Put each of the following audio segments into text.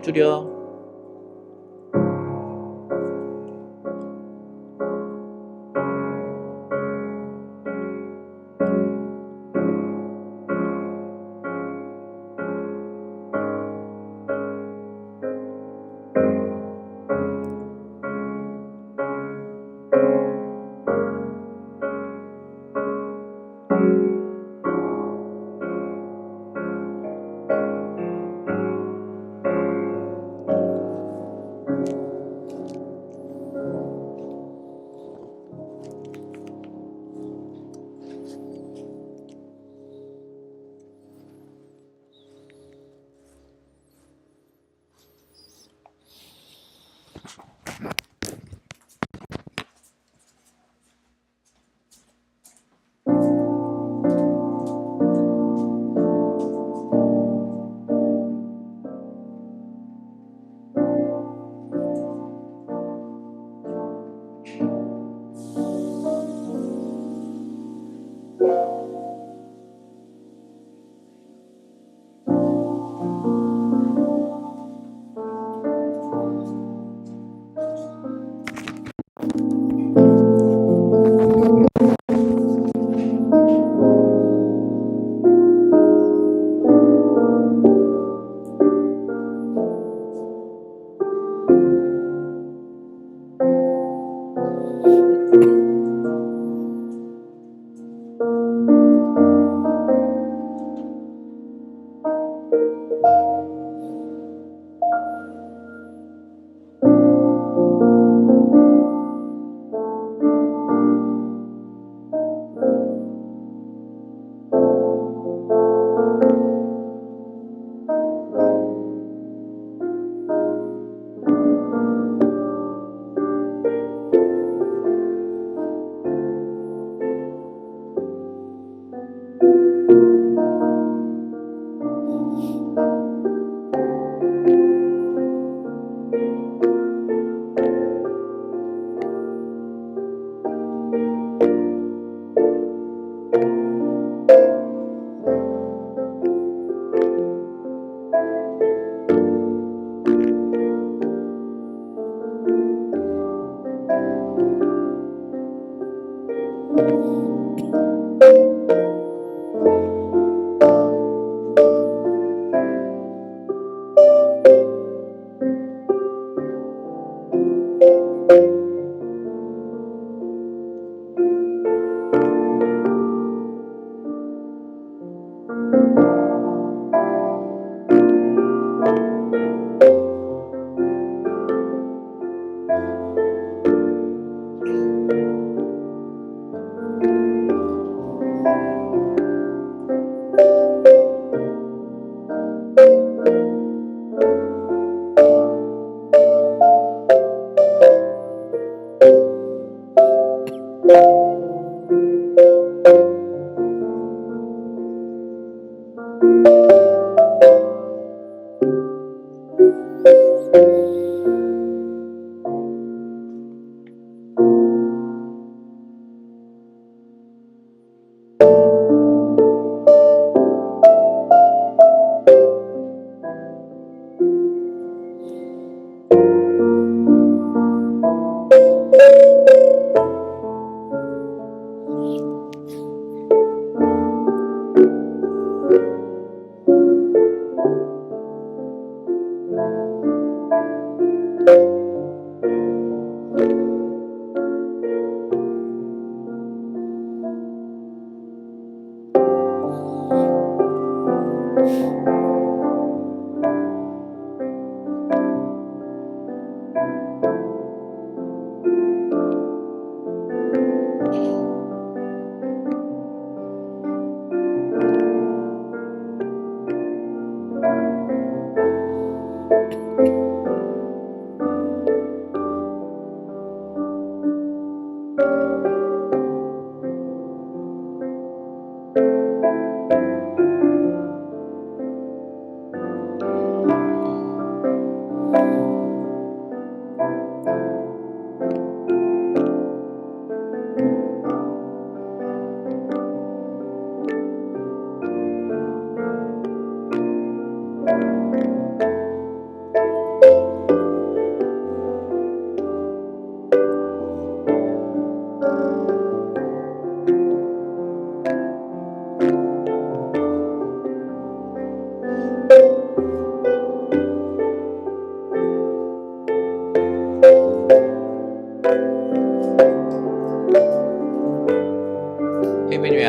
줄여.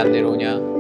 안 내려오냐?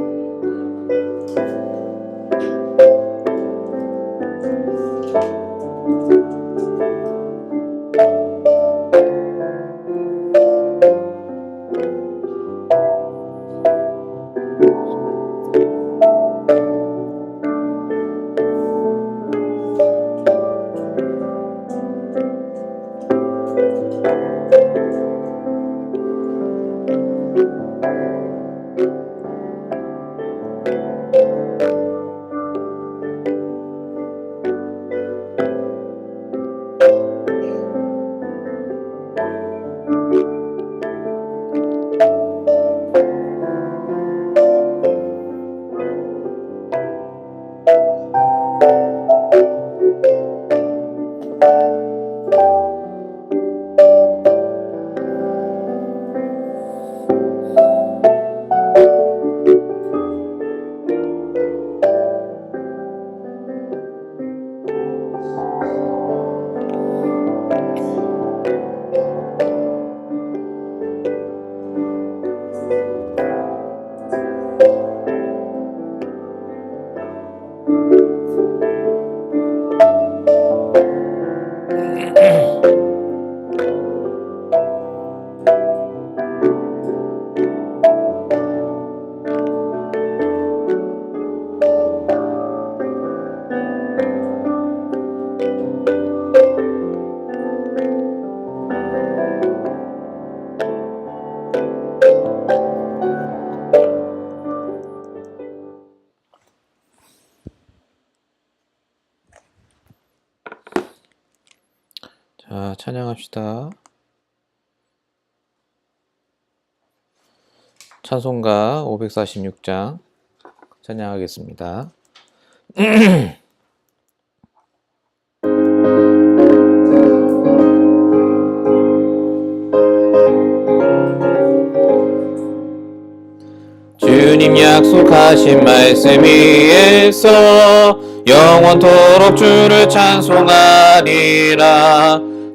자, 찬양합시다. 찬송가 546장 찬양하겠습니다. 주님 약속하신 말씀 위에서 영원토록 주를 찬송하리라.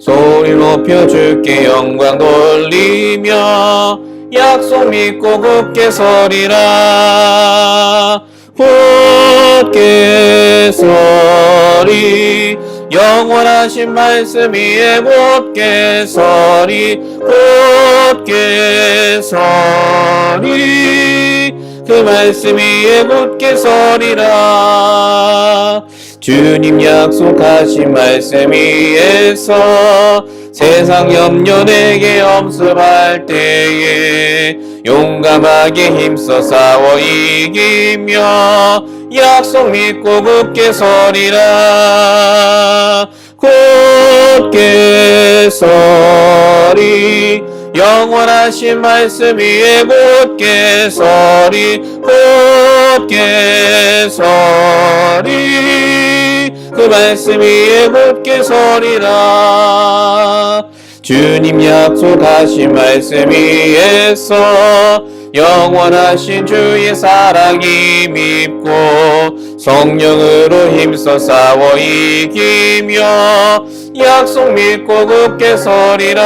소리 높여 주께 영광 돌리며 약속 믿고 굳게 서리라. 굳게 서리 영원하신 말씀 위에 굳게 서리 굳게 서리 그 말씀 위에 굳게 서리라. 주님 약속하신 말씀 위에서 세상 염려 내게 엄습할 때에 용감하게 힘써 싸워 이기며 약속 믿고 굳게 서리라. 굳게 서리 영원하신 말씀 위에 굳게 서리 굳게 서리 그 말씀 위에 굳게 서리라. 주님 약속하신 말씀 위에서 영원하신 주의 사랑이 믿고 성령으로 힘써 싸워 이기며 약속 믿고 굳게 서리라.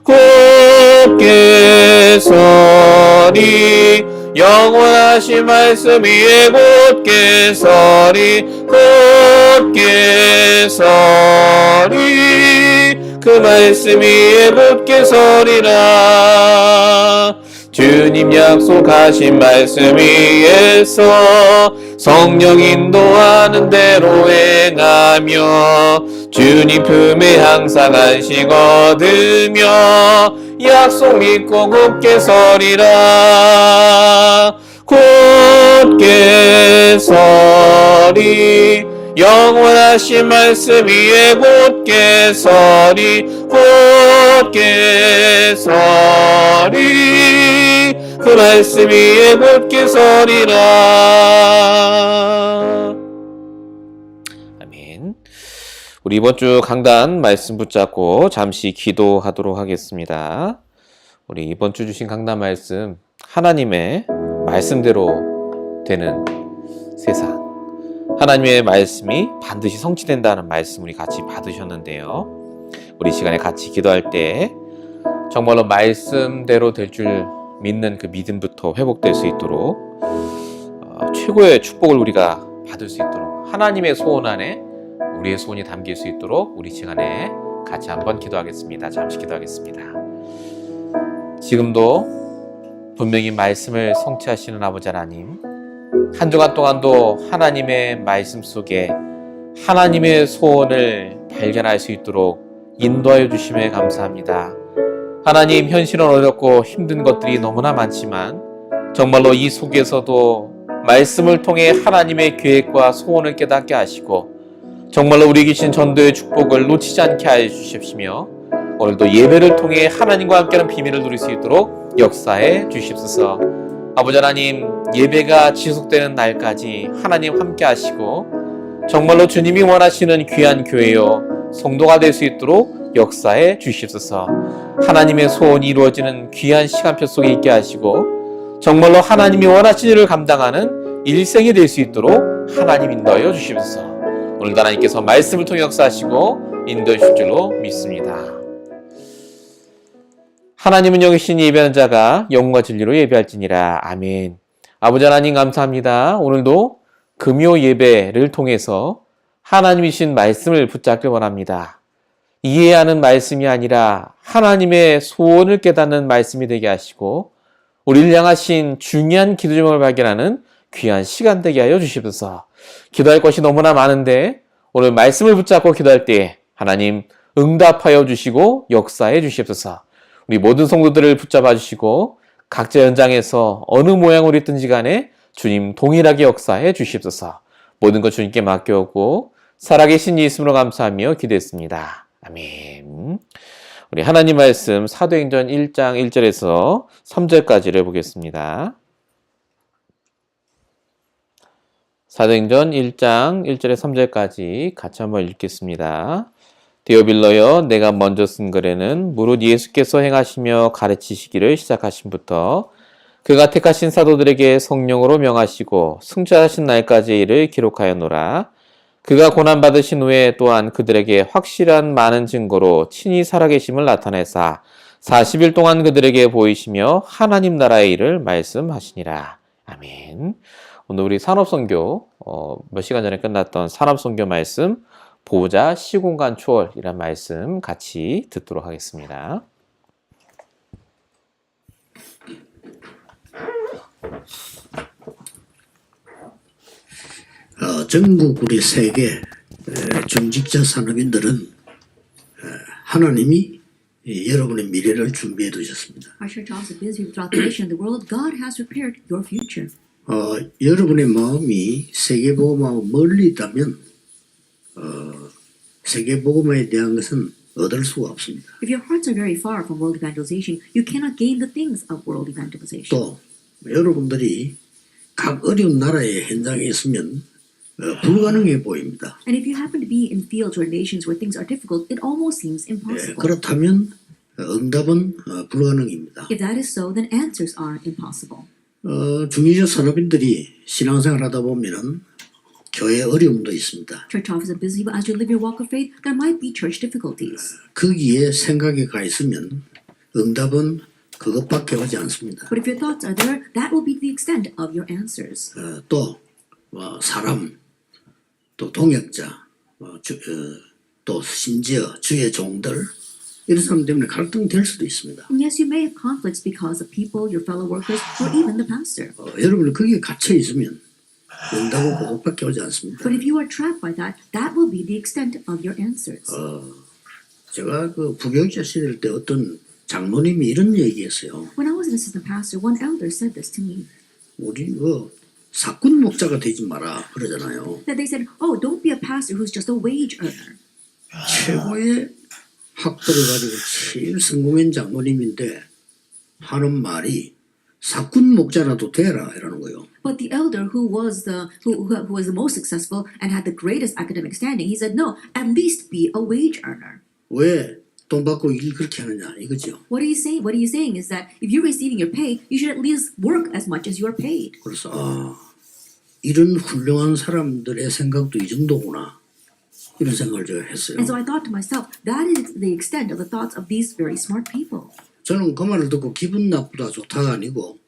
굳게 서리 영원하신 말씀 위에 굳게 서리 굳게 서리 그 말씀 위에 굳게 서리라. 주님 약속하신 말씀 위에서 성령 인도하는 대로 행하며 주님 품에 항상 안식 얻으며 약속 믿고 굳게 서리라. 굳게 서리 영원하신 말씀 위에 굳게 서리 굳게 서리 그 말씀 위에 굳게 서리라. 아멘. 우리 이번 주 강단 말씀 붙잡고 잠시 기도하도록 하겠습니다. 우리 이번 주 주신 강단 말씀, 하나님의 말씀대로 되는 세상, 하나님의 말씀이 반드시 성취된다는 말씀 우리 같이 받으셨는데요. 우리 시간에 같이 기도할 때 정말로 말씀대로 될 줄 믿는 그 믿음부터 회복될 수 있도록 최고의 축복을 우리가 받을 수 있도록 하나님의 소원 안에 우리의 소원이 담길 수 있도록 우리 시간에 같이 한번 기도하겠습니다. 잠시 기도하겠습니다. 지금도 분명히 말씀을 성취하시는 아버지 하나님, 한 주간 동안도 하나님의 말씀 속에 하나님의 소원을 발견할 수 있도록 인도하여 주심에 감사합니다. 하나님, 현실은 어렵고 힘든 것들이 너무나 많지만 정말로 이 속에서도 말씀을 통해 하나님의 계획과 소원을 깨닫게 하시고 정말로 우리 계신 전도의 축복을 놓치지 않게 하여 주십시며 오늘도 예배를 통해 하나님과 함께하는 비밀을 누릴 수 있도록 역사해 주십소서. 아버지 하나님, 예배가 지속되는 날까지 하나님 함께 하시고 정말로 주님이 원하시는 귀한 교회요 성도가 될 수 있도록 역사해 주십소서. 하나님의 소원이 이루어지는 귀한 시간표 속에 있게 하시고 정말로 하나님이 원하시는 일을 감당하는 일생이 될 수 있도록 하나님 인도하여 주십소서. 오늘도 하나님께서 말씀을 통해 역사하시고 인도해 주실 줄로 믿습니다. 하나님은 영이신 예배하는 자가 영과 진리로 예배할지니라. 아멘. 아버지 하나님 감사합니다. 오늘도 금요 예배를 통해서 하나님이신 말씀을 붙잡길 원합니다. 이해하는 말씀이 아니라 하나님의 소원을 깨닫는 말씀이 되게 하시고 우리를 향하신 중요한 기도 제목을 발견하는 귀한 시간 되게 하여 주시옵소서. 기도할 것이 너무나 많은데 오늘 말씀을 붙잡고 기도할 때 하나님 응답하여 주시고 역사해 주시옵소서. 우리 모든 성도들을 붙잡아 주시고 각자 현장에서 어느 모양으로 있든지 간에 주님 동일하게 역사해 주시옵소서. 모든 것 주님께 맡겨오고 살아계신 예수님으로 감사하며 기도했습니다. 아멘. 우리 하나님 말씀 사도행전 1장 1절에서 3절까지를 보겠습니다. 사도행전 1장 1절에 3절까지 같이 한번 읽겠습니다. 데오빌러여, 내가 먼저 쓴 글에는 무릇 예수께서 행하시며 가르치시기를 시작하심부터 그가 택하신 사도들에게 성령으로 명하시고 승천하신 날까지의 일을 기록하였노라. 그가 고난받으신 후에 또한 그들에게 확실한 많은 증거로 친히 살아계심을 나타내사 40일 동안 그들에게 보이시며 하나님 나라의 일을 말씀하시니라. 아멘. 오늘 우리 산업선교 몇 시간 전에 끝났던 산업선교 말씀 보호자 시공간 초월이란 말씀 같이 듣도록 하겠습니다. 전국 우리 세계 중직자 산업인들은 하나님이 여러분의 미래를 준비해 두셨습니다. Our church also busy throughout the nation and the world. God has prepared your future. 여러분의 마음이 세계복음하고 멀리 있다면 세계복음에 대한 것은 얻을 수가 없습니다. If your hearts are very far from world evangelization, you cannot gain the things of world evangelization. 또 여러분들이 각 어려운 나라의 현장에 있으면 불가능해 보입니다. And if you happen to be in fields or nations where things are difficult, it almost seems impossible. 그렇다면 응답은 불가능입니다. If that is so, then answers are impossible. 중직자 산업인들이 신앙생활 하다 보면은 교회 어려움도 있습니다. Church office is busy, but as you live your walk of faith, there might be church difficulties. 거기에 생각이 가 있으면 응답은 그것밖에 오지 않습니다. But if your thoughts are there, that will be the extent of your answers. 또 사람, 또 동역자, 또 심지어 주의 종들 이런 사람 때문에 갈등될 수도 있습니다. And yes, you may have conflicts because of people, your fellow workers, or even the pastor. 여러분이 거기에 갇혀 있으면 응답은 그것밖에 오지 않습니다. But if you are trapped by that, that will be the extent of your answers. 제가 그 부교육자 시절 때 어떤 장로님이 이런 얘기했어요. When I was an assistant pastor, one elder said this to me. 우리 사꾼 목자가 되지 마라 그러잖아요. That they said, "Oh, don't be a pastor who's just a wage earner." 최고의 학벌을 가지고 제일 성공한 장로님인데 하는 말이 사꾼 목자라도 되라 이라는 거예요. But the elder who was the most successful and had the greatest academic standing, he said, "No, at least be a wage earner." 왜 돈 받고 일 그렇게 하느냐 이거죠. What are you saying? What he is saying is that if you're receiving your pay, you should at least work as much as you are paid. 그래서 이런 훌륭한 사람들의 생각도 이 정도구나 이런 생각을 제가 했어요. And so I thought to myself, that is the extent of the thoughts of these very smart people. 저는 그 말을 듣고 기분 나쁘다 좋다가 아니고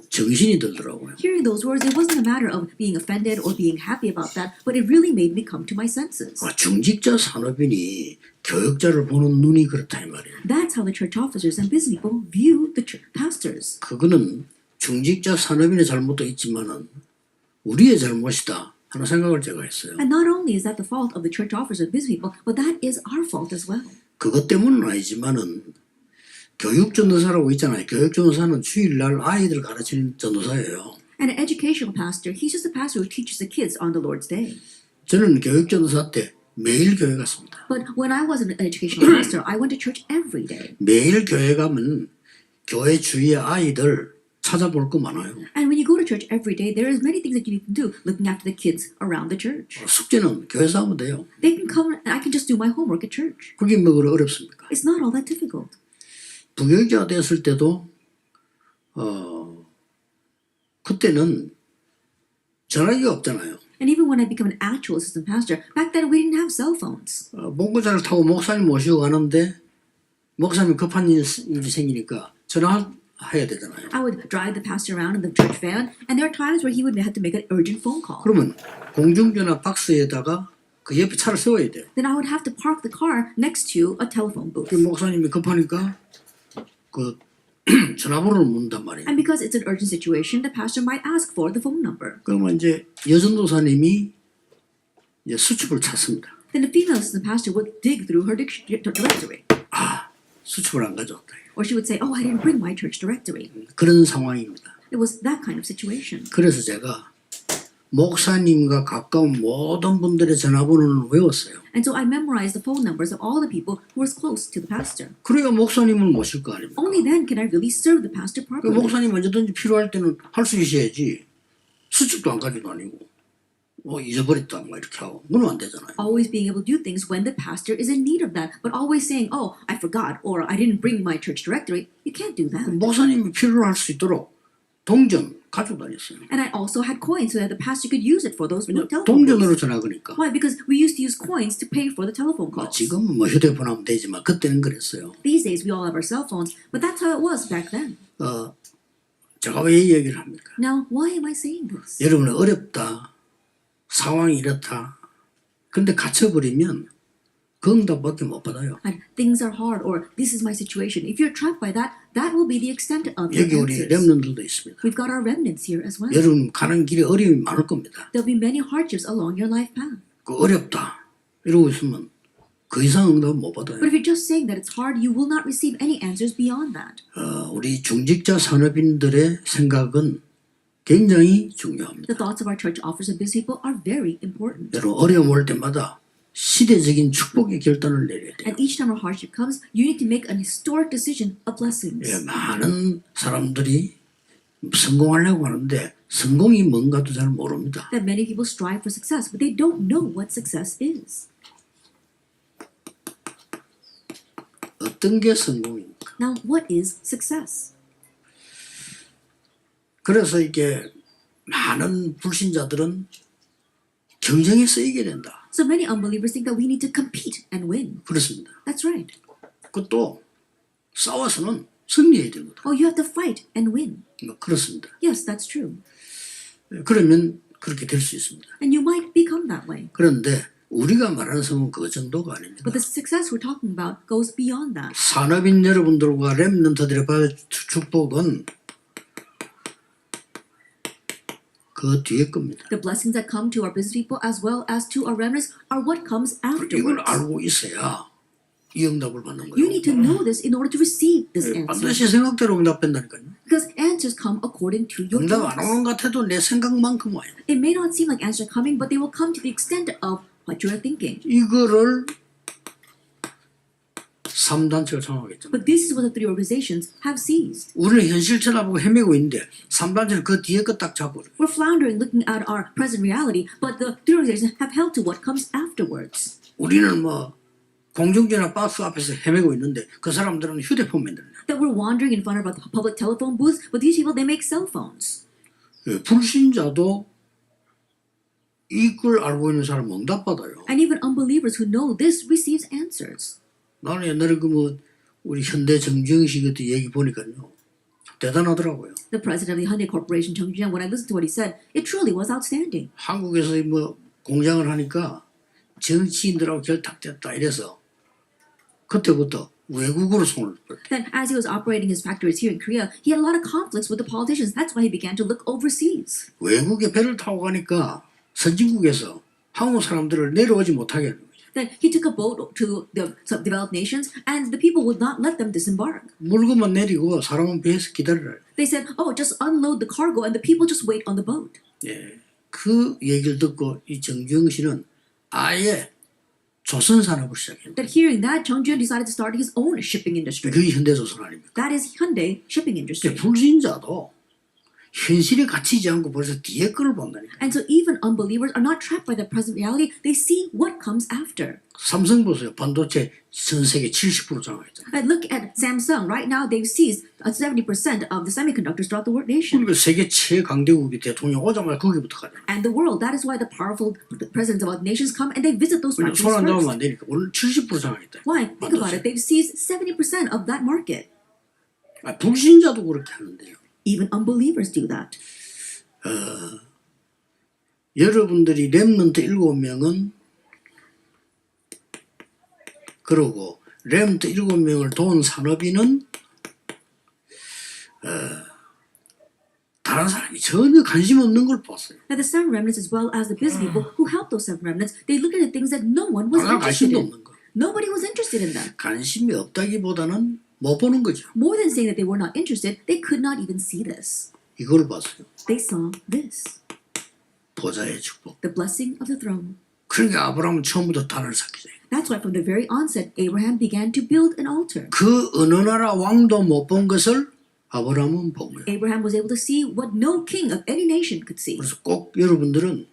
정신이 들더라고요. Hearing those words, it wasn't a matter of being offended or being happy about that, but it really made me come to my senses. 중직자 산업인이 교역자를 보는 눈이 그렇다 이 말이에요. That's how the church officers and business people view the pastors. 그거는 중직자 산업인의 잘못도 있지만은 우리의 잘못이다 하는 생각을 제가 했어요. And not only is that the fault of the church officers and business people, but that is our fault as well. 그것 때문은 아니지만은 교육 전도사라고 있잖아요. 교육 전도사는 주일날 아이들 가르치는 전도사예요. And an educational pastor, he's just a pastor who teaches the kids on the Lord's Day. 저는 교육 전도사 때 매일 교회 갔습니다. But when I was an educational pastor, I went to church every day. 매일 교회 가면 교회 주위의 아이들 찾아볼 거 많아요. And when you go to church every day, there is many things that you can do looking after the kids around the church. 숙제는 교회에서 하면 돼요. They can come and I can just do my homework at church. 그게 뭐 그렇게 어렵습니까? It's not all that difficult. 부교육자가 됐을 때도 그때는 전화기가 없잖아요. And even when I became an actual assistant pastor, back then we didn't have cell phones. 봉고차를 타고 목사님 모시고 가는데 목사님 급한 일이 생기니까 전화해야 되잖아요. I would drive the pastor around in the church van, and there are times where he would have to make an urgent phone call. 그러면 공중전화 박스에다가 그 옆에 차를 세워야 돼요. Then I would have to park the car next to a telephone booth. 그 목사님이 급하니까 그 전화번호를 묻는단 말이에요. And because it's an urgent situation, the pastor might ask for the phone number. 그러면 이제 여전도사님이 이제 수첩을 찾습니다. Then the female assistant pastor would dig through her directory. 수첩을 안 가져왔다. Or she would say, oh, I didn't bring my church directory. 그런 상황입니다. It was that kind of situation. 그래서 제가 목사님과 가까운 모든 분들의 전화번호를 외웠어요. And so I memorized the phone numbers of all the people who were close to the pastor. 그래야 목사님을 모실 거 아닙니까? Only then can I really serve the pastor properly. 목사님 언제든지 필요할 때는 할 수 있어야지. 수첩도 안 가지도 아니고 잊어버렸다 막 이렇게 하고 그러면 안 되잖아요. Always being able to do things when the pastor is in need of that, but always saying, oh, I forgot, or I didn't bring my church directory. You can't do that. 목사님이 필요로 할 수 있도록 동전 가지고 다녔어요. And I also had coins so that the pastor could use it for those telephone 동전으로 booths. 전화 거니까. Why? Because we used to use coins to pay for the telephone calls. 지금은 뭐 휴대폰 하면 되지만 그때는 그랬어요. These days we all have our cell phones, but that's how it was back then. 제가 왜 이 얘기를 합니까? Now, why am I saying this? 여러분 어렵다. 상황이 이렇다. 근데 갇혀버리면 그 응답밖에 못 받아요. And things are hard, or this is my situation. If you're trapped by that, that will be the extent of your 여기 우리 answers. 렘넌트들도 있습니다. We've got our remnants here as well. 여러분 가는 길에 어려움이 많을 겁니다. There'll be many hardships along your life path. 그 어렵다 이러고 있으면 그 이상 응답 못 받아요. But if you're just saying that it's hard, you will not receive any answers beyond that. 우리 중직자 산업인들의 생각은 굉장히 중요합니다. The thoughts of our church officers and business people are very important. 여러분 어려움 올 때마다 시대적인 축복의 결단을 내려야 돼요. And each time a hardship comes, you need to make an historic decision of blessings. 많은 사람들이 성공하려고 하는데 성공이 뭔가도 잘 모릅니다. That many people strive for success, but they don't know what success is. 어떤 게 성공입니까? Now, what is success? 그래서 이게 많은 불신자들은 경쟁에 쓰이게 된다. So many unbelievers think that we need to compete and win. 그렇습니다. That's right. 그것도 싸워서는 승리해야 됩니다. Oh, you have to fight and win. 그렇습니다. Yes, that's true. 그러면 그렇게 될 수 있습니다. And you might become that way. 그런데 우리가 말하는 성공은 그 정도가 아닙니다. But the success we're talking about goes beyond that. 산업인 여러분들과 렘넌트들의 받을 축복은 그 뒤에 겁니다. The blessings that come to our business people as well as to our remnants are what comes 이걸 afterwards. 알고 있어야 이 응답을 받는 You 거예요. need to know this in order to receive this answer. 반드시 생각대로 응답된다니까요. Because answers come according to your 응답 안 thoughts. 오는 것 같아도 내 생각만큼 와요. It may not seem like answers are coming, but they will come to the extent of what you are thinking. 이거를 3단체가 장악했잖아요. But this is what the three organizations have seized. 우리는 현실 쳐다보고 헤매고 있는데 3단체는 그 뒤에 거 딱 잡아버려요. We're floundering looking at our present reality, but the three organizations have held to what comes afterwards. 우리는 뭐 공중전화 박스 앞에서 헤매고 있는데 그 사람들은 휴대폰 만들어요. That we're wandering in front of a public telephone booth, but these people, they make cell phones. 불신자도 이걸 알고 있는 사람 응답받아요. And even unbelievers who know this receives answers. 나는 옛날에 그 뭐 우리 현대 정주영 그때 얘기 보니까요. 대단하더라고요. The president of the Hyundai Corporation, Chung Jung, when I listened to what he said, it truly was outstanding. 한국에서 뭐 공장을 하니까 정치인들하고 결탁됐다 이래서 그때부터 외국으로 손을 뻗었다. Then, as he was operating his factories here in Korea, he had a lot of conflicts with the politicians. That's why he began to look overseas. 외국에 배를 타고 가니까 선진국에서 한국 사람들을 내려오지 못하게 하는 거죠. Then he took a boat to the developed nations, and the people would not let them disembark. 물건만 내리고 사람은 배에서 기다려요. They said, "Oh, just unload the cargo, and the people just wait on the boat." 예, 그 얘기를 듣고 이 정주영 씨는 아예 조선 산업을 시작했어요. That hearing that, Chung Jung decided to start his own shipping industry. 그게 현대조선 아닙니까? That is Hyundai shipping industry. 불신자도 현실에 갇히지 않고 벌써 뒤에 거를 본다니까. And so even unbelievers are not trapped by the present reality. They see what comes after. 삼성 보세요. 반도체 전 세계 70% 장악했잖아요. And look at Samsung. Right now, they've seized 70% of the semiconductors throughout the world nation. 그러니까 세계 최강대국이 대통령 오자마자 거기부터 가잖아요. And the world. That is why the powerful presidents of other nations come and they visit those factories 손안 잡으면 first. 안 되니까 오늘 70% 장악했다. Why? Think about it. They've seized 70% of that market. 불신자도 그렇게 하는데요. Even unbelievers do that. 여러분들이 렘넌트 7명은 그러고 렘넌트 7명을 도운 산업인은 다른 사람이 전혀 관심 없는 걸 봤어요. Now the seven remnants, as well as the busy people who helped those seven remnants, they looked at the things that no one was 아무 interested 관심도 in. 없는 거. Nobody was interested in them. 관심이 없다기보다는 못 보는 거죠. More than saying that they were not interested, they could not even see this. 이걸 봤어요. They saw this, 보좌의 축복. the blessing of the throne. 그러니까 아브라함은 처음부터 단을 쌓기죠. That's why from the very onset, Abraham began to build an altar. 그 어느 나라 왕도 못 본 것을 아브라함은 본 거예요. Abraham was able to see what no king of any nation could see. 그래서 꼭 여러분들은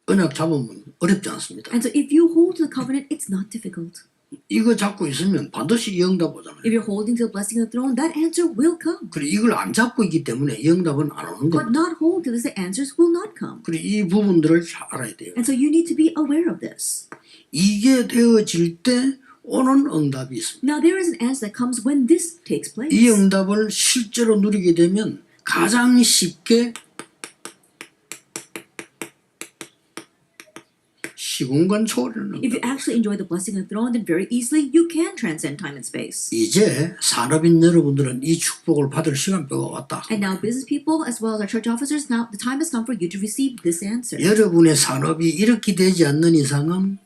언약 잡으면 어렵지 않습니다. And so if you hold to the covenant, it's not difficult. 이거 잡고 있으면 반드시 영답 오잖아요. If you're holding to the blessing of the throne, that answer will come. 그리고 이걸 안 잡고 있기 때문에 영답은 안 오는 But 겁니다. not hold to this, the answers will not come. 그리고 이 부분들을 잘 알아야 돼요. And so you need to be aware of this. 이게 되어질 때 오는 응답이 있습니다. Now there is an answer that comes when this takes place. 이 응답을 실제로 누리게 되면 가장 쉽게 시공간 초월하는 If you actually enjoy the blessing of the throne, then very easily you can transcend time and space. 이제 산업인 여러분들은 이 축복을 받을 시간표가 왔다. And now business people, as well as our church officers, now the time has come for you to receive this answer. 여러분의 산업이 이렇게 되지 않는 이상은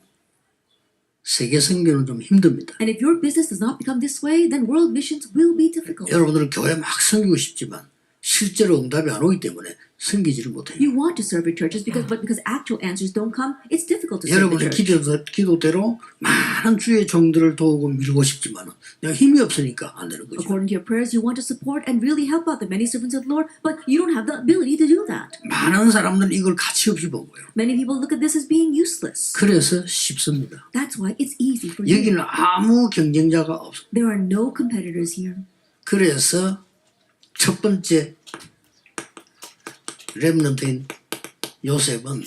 세계 선교는 좀 힘듭니다. And if your business does not become this way, then world missions will be difficult. 여러분들은 교회 막 섬기고 싶지만 실제로 응답이 안 오기 때문에 섬기지를 못해요. You want to serve your churches but because actual answers don't come, it's difficult to serve the 여러분의 church. 기도대로 많은 주의 종들을 도우고 밀고 싶지만 내가 힘이 없으니까 안 되는 거죠. According to your prayers, you want to support and really help out the many servants of the Lord, but you don't have the ability to do that. 많은 사람들은 이걸 가치 없이 본 거예요. Many people look at this as being useless. 그래서 쉽습니다. That's why it's easy for you. 여기는 아무 경쟁자가 없어. There are no competitors here. 그래서 첫 번째 렘넌트인 요셉은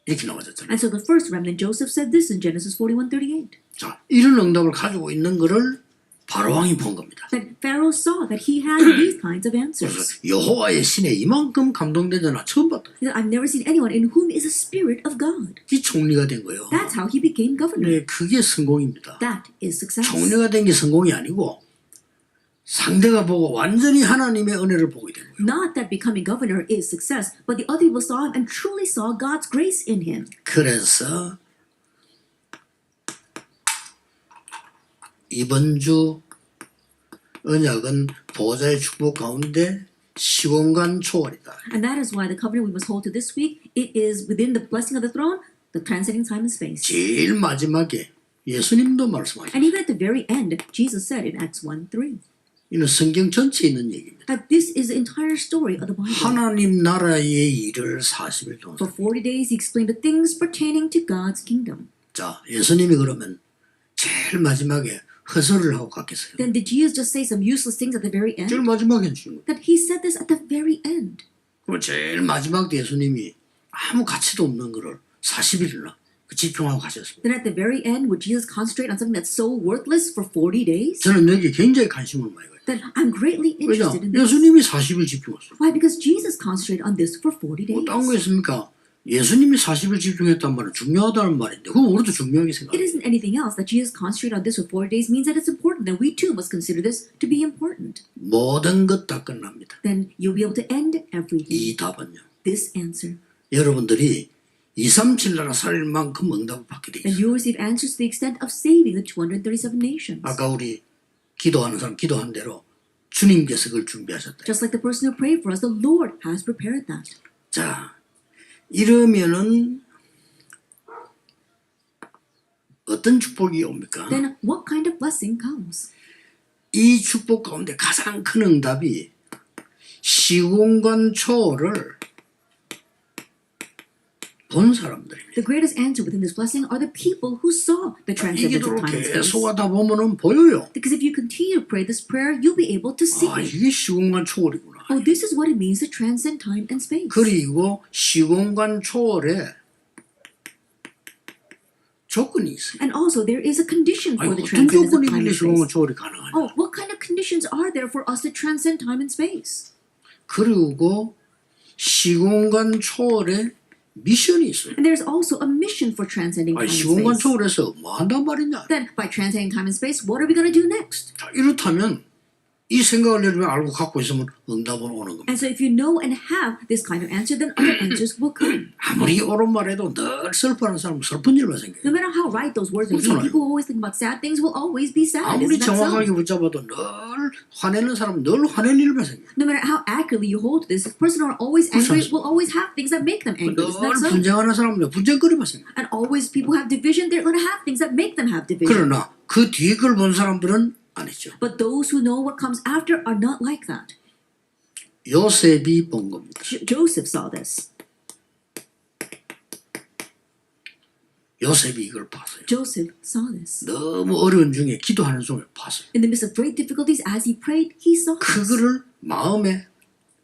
이렇게 나와졌잖아요. And so the first remnant, Joseph, said this in Genesis 41:38. 자, 이런 응답을 가지고 있는 거를 바로 왕이 본 겁니다. That Pharaoh saw that he had these kinds of answers. 그래서 여호와의 신에 이만큼 감동되잖아. 처음 봤다. He said, I've never seen anyone in whom is a spirit of God. 이 총리가 된 거예요. That's how he became governor. 네, 그게 성공입니다. That is success. 총리가 된 게 성공이 아니고 상대가 보고 완전히 하나님의 은혜를 보게 된 거예요. Not that becoming governor is success, but the other people saw him and truly saw God's grace in him. 그래서 이번 주 언약은 보호자의 축복 가운데 시공간 초월이다. And that is why the covenant we must hold to this week, it is within the blessing of the throne, the transcending time and space. 제일 마지막에 예수님도 말씀하셨어요. And even at the very end, Jesus said in Acts 1:3. 이는 성경 전체에 있는 얘기입니다. That this is the entire story of the Bible. 하나님 나라의 일을 40일 동안. For 40 days he explained the things pertaining to God's kingdom. 자, 예수님이 그러면 제일 마지막에 허설을 하고 갔겠어요. Then did Jesus just say some useless things at the very end? 제일 마지막에 주는 거예요. That he said this at the very end. 그럼 제일 마지막 때 예수님이 아무 가치도 없는 거를 40일이나 집중하고 가셨습니다. Then at the very end, would Jesus concentrate on something that's so worthless for 40 days? 저는 여기에 굉장히 관심을 많이 가요. Then I'm greatly 왜냐? interested in this. 예수님이 40일 집중했어요. Why? Because Jesus concentrated on this for 40 days. 딴 거 있습니까? 예수님이 40일 집중했단 말은 중요하다는 말인데 그건 우리도 중요하게 It 생각해요. isn't anything else that Jesus concentrated on this for 40 days means that it's important. Then we too must consider this to be important. 모든 것 다 끝납니다. Then you'll be able to end everything. 이 답은요. This answer. 여러분들이 237 나라 살릴 만큼 응답을 받게 돼 Then 있어요. you will receive answers to the extent of saving the 237 nations. 아까 우리 기도하는 사람 기도한 대로 주님께서 그걸 준비하셨다. Just like the person who prayed for us, the Lord has prepared that. 자, 이러면은 어떤 축복이 옵니까? Then what kind of blessing comes? 이 축복 가운데 가장 큰 응답이 시공간 초월을 본 사람들입니다. The greatest answer within this blessing are the people who saw the 이 transcendence of 기도를 time and space. 계속 하다 보면은 보여요. Because if you continue to pray this prayer, you'll be able to see 아, it. 이게 시공간 초월이구나. Oh, this is what it means to transcend time and space. 그리고 시공간 초월에 조건이 있어요. And also, there is a condition for 아니, the 어떤 transcendence of 조건이 time 있길래 and 시공간 space. 초월이 가능하냐? Oh, what kind of conditions are there for us to transcend time and space? 그리고 시공간 초월에 미션이 있어요. And there's also a mission for transcending time 아니, and 시공간 space. 초월에서 뭐 한단 말이냐? Then, by transcending time and space, what are we going to do next? 자, 이렇다면 이 생각을 여러분이 알고 갖고 있으면 응답은 오는 겁니다. And so, if you know and have this kind of answer, then other answers will come. 아무리 옳은 말해도 늘 슬퍼하는 사람은 슬픈 일만 생겨요. No matter how right those words may be, 그렇잖아요. people who always think about sad things will always be sad. 아무리 Isn't that 정확하게 so? 붙잡아도 늘 화내는 사람은 늘 화내는 일만 생겨요. No matter how accurately you hold to this, the person who are always angry 그렇죠. will always have things that make them angry. 늘 Isn't that so? 분쟁하는 사람은 분쟁거리만 생겨요. And always people have division, they're going to have things that make them have division. 그러나 그 뒤에 걸 본 사람들은 아니죠. But those who know what comes after are not like that. 요셉이 본 겁니다. Joseph saw this. 요셉이 이걸 봤어요. Joseph saw this. 너무 어려운 중에 기도하는 중에 봤어요. In the midst of great difficulties, as he prayed, he saw this. 그거를 마음에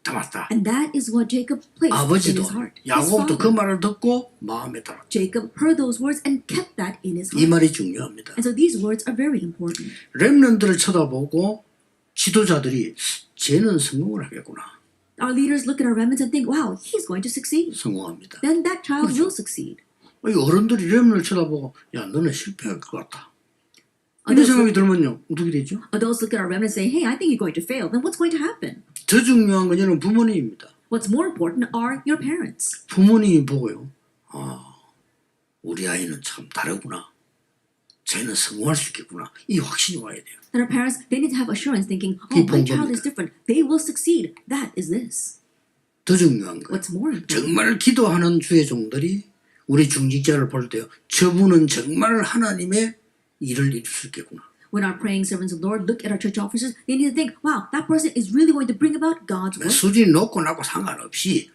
담았다. And that is what Jacob placed in 아버지도 his heart. His 야곱도 그 father. 말을 듣고 마음에 담았다. Jacob heard those words and kept that in his 이 heart. 말이 중요합니다. And so these words are very important. 렘넌트를 쳐다보고 지도자들이 쟤는 성공을 하겠구나. Our leaders look at our remnants and think, wow, he's going to succeed. 성공합니다. Then that child will succeed. 이 어른들이 렘넌트를 쳐다보고 야 너는 실패할 것 같다. 이런 생각이 들면요. 어떻게 되죠? Adults look at our remnants and say, hey, I think you're going to fail. Then what's going to happen? 더 중요한 건 여러분 부모님입니다. What's more important are your parents. 부모님이 보고요. 아, 우리 아이는 참 다르구나. 쟤는 성공할 수 있겠구나. 이 확신이 와야 돼요. And our parents, they need to have assurance thinking, oh, 그게 my 본 child is 겁니다. different. They will succeed. That is this. 더 중요한 건 What's more important? 정말 기도하는 주의 종들이 우리 중직자를 볼 때요. 저분은 정말 하나님의 일을 이룰 수 있겠구나. When our praying servants of the Lord look at our church officers, they need to think, wow, that person is really going to bring about God's work. 수준이 높고 낮고 상관없이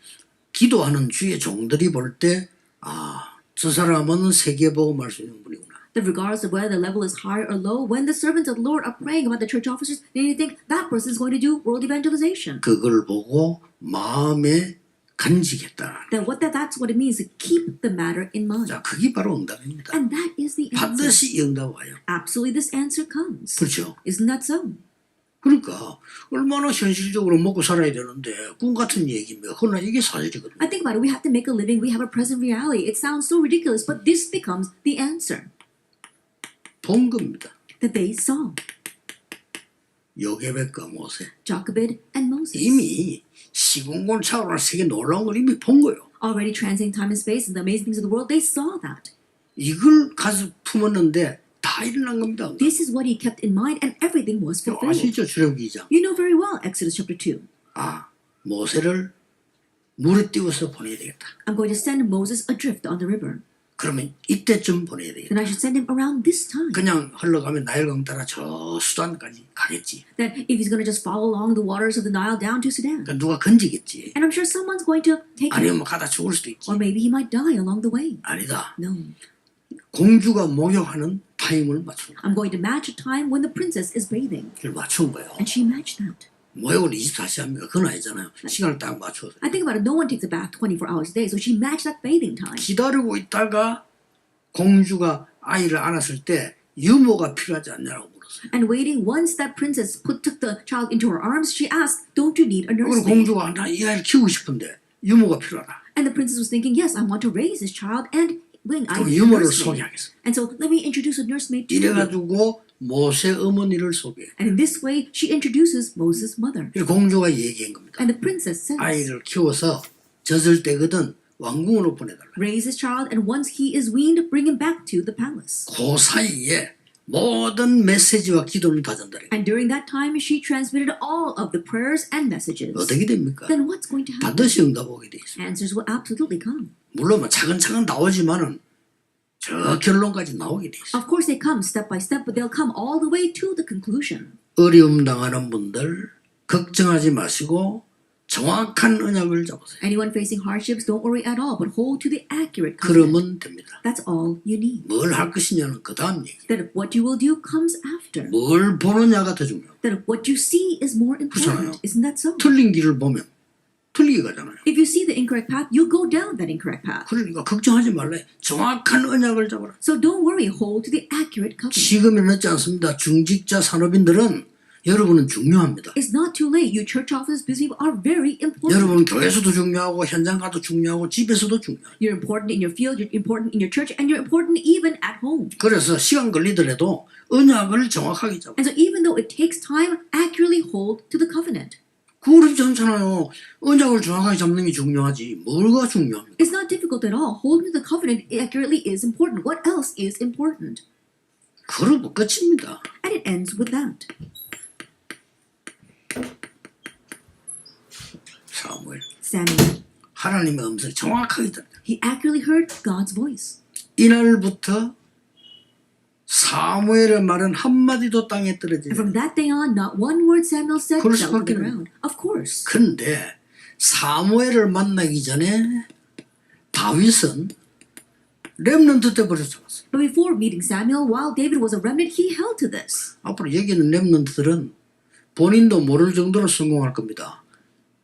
기도하는 주의 종들이 볼 때 아, 저 사람은 세계복음할 수 있는 분이구나. That regardless of whether the level is high or low, when the servants of the Lord are praying about the church officers, they need to think that person is going to do world evangelization. 그걸 보고 마음에 간직했다. Then that's what it means to keep the matter in mind. 자, 그게 바로 응답입니다. And that is the answer. 반드시 응답 와요. Absolutely, this answer comes. 그렇죠. Isn't that so? 그러니까 얼마나 현실적으로 먹고 살아야 되는데 꿈 같은 얘기며 그러나 이게 사실이거든요. I think about it. We have to make a living. We have a present reality. It sounds so ridiculous, but this becomes the answer 본 겁니다. that they saw. 요게벳과 모세 Jochebed and Moses. 이미 시공간 차원의 세계 놀라운 걸 이미 본 거예요. Already transcending time and space and the amazing things of the world, they saw that. 이걸 가서 품었는데 다 일어난 겁니다. This is what he kept in mind, and everything was fulfilled. 아시죠? 출애굽기 2장. You know very well, Exodus chapter 2. 아, 모세를 물에 띄워서 보내야 되겠다. I'm going to send Moses adrift on the river. 그러면 이때쯤 보내야 되겠다. Then I should send him around this time. 그냥 흘러가면 나일강 따라 저 수단까지 가겠지. That if he's going to just follow along the waters of the Nile down to Sudan. 그러니까 누가 건지겠지. And I'm sure someone's going to take him. 아니면 가다 죽을 수도 있지. Or maybe he might die along the way. 아니다. No. 공주가 목욕하는 타임을 맞춘 거야. I'm going to match a time when the princess is bathing. 그걸 맞춘 거예요. And she matched that. 목욕을 24시간 합니까? 그건 아니잖아요. 시간을 딱 맞춰서. I think about it, no one takes a bath 24 hours a day, so she matched that bathing time. 기다리고 있다가 공주가 아이를 안았을 때 유모가 필요하지 않냐고 물었어요. And waiting, once that princess took the child into her arms, she asked, "Don't you need a 그리고 nursemaid?" 공주가 나 이 아이를 키우고 싶은데 유모가 필요하다. And the princess was thinking, "Yes, I want to raise this child, and when I 그럼 need a 유모를 nursemaid." 소개하겠습니다. And so let me introduce a nursemaid to you. 이래가지고 모세 어머니를 소개해. And in this way, she introduces Moses' mother. 그리고 공주가 얘기한 겁니다. And the princess says, 아이를 키워서 젖을 때거든 왕궁으로 보내달라. "Raise this child, and once he is weaned, bring him back to the palace." 그 사이에 모든 메시지와 기도를 다 전달해. And during that time, she transmitted all of the prayers and messages. 어떻게 됩니까? Then what's going to happen? 반드시 응답 오게 돼 있어요. Answers will absolutely come. 물론 뭐 차근차근 나오지만은 저 결론까지 나오게 돼 있어요. Of course, they come step by step, but they'll come all the way to the conclusion. 어려움 당하는 분들 걱정하지 마시고 정확한 언약을 잡으세요. Anyone facing hardships, don't worry at all, but hold to the accurate covenant. 그러면 됩니다. That's all you need. 뭘 할 것이냐는 그 다음 얘기. That what you will do comes after. 뭘 보느냐가 더 중요해요. That what you see is more 그렇잖아요. important. Isn't that so? 틀린 길을 보면 틀리게 가잖아요. If you see the incorrect path, you'll go down that incorrect path. 그러니까 걱정하지 말래. 정확한 언약을 잡아라. So don't worry, hold to the accurate covenant. 지금이 늦지 않습니다. 중직자 산업인들은 여러분은 중요합니다. It's not too late. You church officers, busy people are very important. 여러분 교회에서도 중요하고 현장 가도 중요하고 집에서도 중요해요. You're important in your field, you're important in your church, and you're important even at home. 그래서 시간 걸리더라도 언약을 정확하게 잡아. And so even though it takes time, accurately hold to the covenant. 그렇지 않잖아요. 언약을 정확하게 잡는 게 중요하지. 뭐가 중요합니까? It's not difficult at all. Holding to the covenant accurately is important. What else is important? 그러고 끝입니다. And it ends with that. Samuel. 하나님의 음성이 정확하게 들려. He accurately heard God's voice. 이날부터 사무엘의 말은 한마디도 땅에 떨어지지. And from that day on, not one word Samuel said 그럴 fell to 수밖에 the ground. Of course. 근데 사무엘을 만나기 전에 다윗은 렘넌트 때 버려 잡았어요. But before meeting Samuel, while David was a remnant, he held to this. 앞으로 여기는 렘넌트들은 본인도 모를 정도로 성공할 겁니다.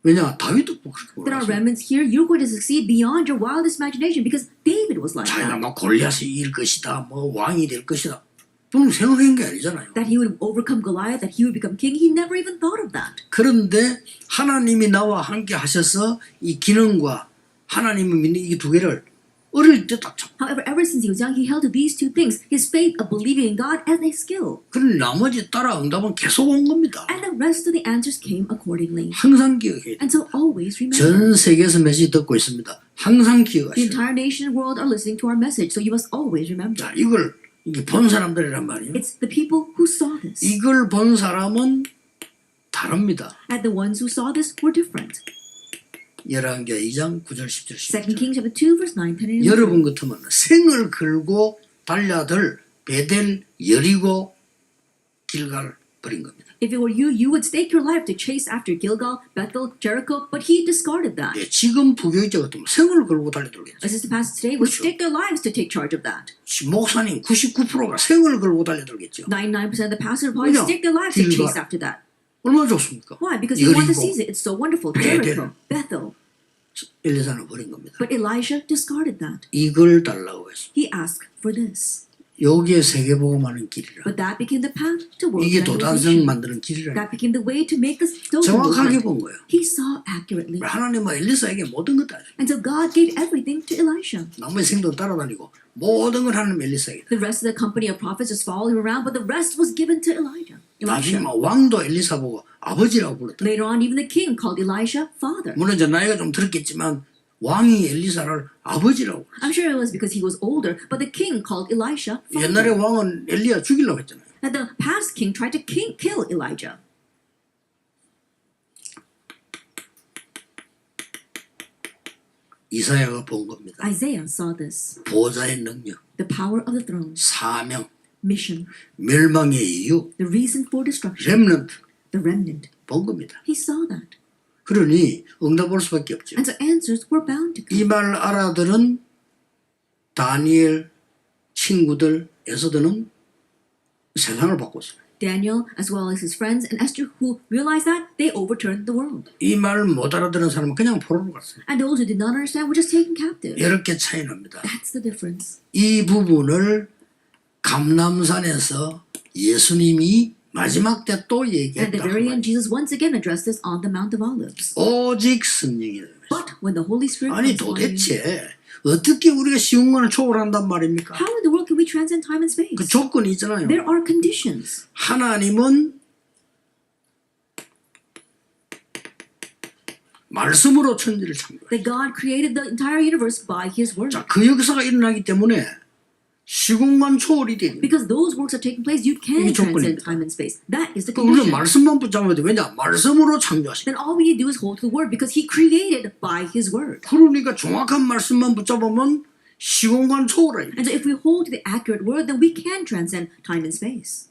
왜냐? 다윗도 그렇게 There are 몰랐어요. remnants here. You're going to succeed beyond your wildest imagination because David was like 자기가 that. 막 골리앗이 이길 것이다, 뭐 왕이 될 것이다. 그런 생각한 게 아니잖아요. That he would overcome Goliath, that he would become king. He never even thought of that. 그런데 하나님이 나와 함께 하셔서 이 기능과 하나님을 믿는 이 두 개를 어릴 때 딱 잡고. However, ever since he was young, he held to these two things: his faith of believing in God and his skill. 그런 나머지 따라 응답은 계속 온 겁니다. And the rest of the answers came accordingly. 항상 기억해야 돼요. And so always remember. 전 세계에서 메시지 듣고 있습니다. 항상 The 기억하세요. entire nation and world are listening to our message, so you must always remember. 자, 이걸 이게 본 사람들이란 말이에요. It's the people who saw this. 이걸 본 사람은 다릅니다. And the ones who saw this were different. 열왕기하 2장 9절 10절 2 10절. Kings chapter 2, verse 9, 10, and 11. 여러분 같으면 생을 걸고 달려들 베델 여리고 길갈 버린 겁니다. If it were you, you would stake your life to chase after Gilgal, Bethel, Jericho, but he discarded that. 예, 지금 부교육자 같으면 생을 걸고 달려들겠죠. Assistant pastors today would stake their lives to take charge of that. 목사님 99%가 생을 걸고 달려들겠죠. 99% of the pastors would probably 그냥 stake their lives to 길갈. chase after that. 얼마나 좋습니까? Why? Because you want to 여리고, seize it. It's so wonderful. 베델. Jericho, Bethel. 엘리사는 버린 겁니다. But Elisha discarded that. 이걸 달라고 했어. He asked for this. 여기에 세계복음하는 길이라. But that became the path to world 이게 도단성 evangelization. 만드는 길이라. That became the way to make the chosen 정확하게 movement. 본 거예요. He saw accurately. 하나님은 엘리사에게 모든 것 다 줘. And so God gave everything to Elisha. 나머지 생도 따라다니고 모든 걸 하나님 엘리사에게. The rest of the company of prophets just followed him around, but the rest was given to Elijah. 나중에 Elisha. 막 왕도 엘리사 보고 아버지라고 불렀다. Later on, even the king called Elisha father. 물론 이제 나이가 좀 들었겠지만 왕이 엘리사를 아버지라고. I'm sure it was because he was older, but the king called Elisha 옛날에 father. 왕은 엘리야 죽이려고 했잖아요. And the past king tried to kill Elijah. 이사야가 본 겁니다. Isaiah saw this. 보좌의 능력, The power of the throne, 사명, mission, 멸망의 이유, the reason for destruction, 렘넌트 the remnant. 본 겁니다. He saw that. 그러니 응답 올 수밖에 없죠. And so answers were bound to come. 이 말 알아들은 다니엘 친구들 에서드는 세상을 바꿨어요. Daniel, as well as his friends, and Esther, who realized that, they overturned the world. 이 말을 못 알아듣는 사람은 그냥 포로로 갔어요. And those who did not understand were just taken captive. 이렇게 차이 납니다. That's the difference. 이 부분을 감람산에서 예수님이 마지막 때 또 At the 얘기했다. very end, Jesus once again addressed this on the Mount of Olives. 오직 성령이. But when the Holy Spirit 아니 comes upon you, 도대체 어떻게 우리가 시공간을 초월한단 말입니까? how in the world can we transcend time and space? 그 조건이 있잖아요. There are conditions. 하나님은 말씀으로 천지를 창조했어요. That God created the entire universe by His word. 자, 그 역사가 일어나기 때문에 시공간 초월이 됩니다. Because those works are taking place, you can 이게 transcend 조건입니다. time and space. That is the 우리는 condition. 말씀만 붙잡으면 돼. 왜냐? 말씀으로 창조하시고. Then all we need to do is hold to the word because He created by His word. 그러니까 정확한 말씀만 붙잡으면 시공간 초월해요. And so if we hold to the accurate word, then we can transcend time and space.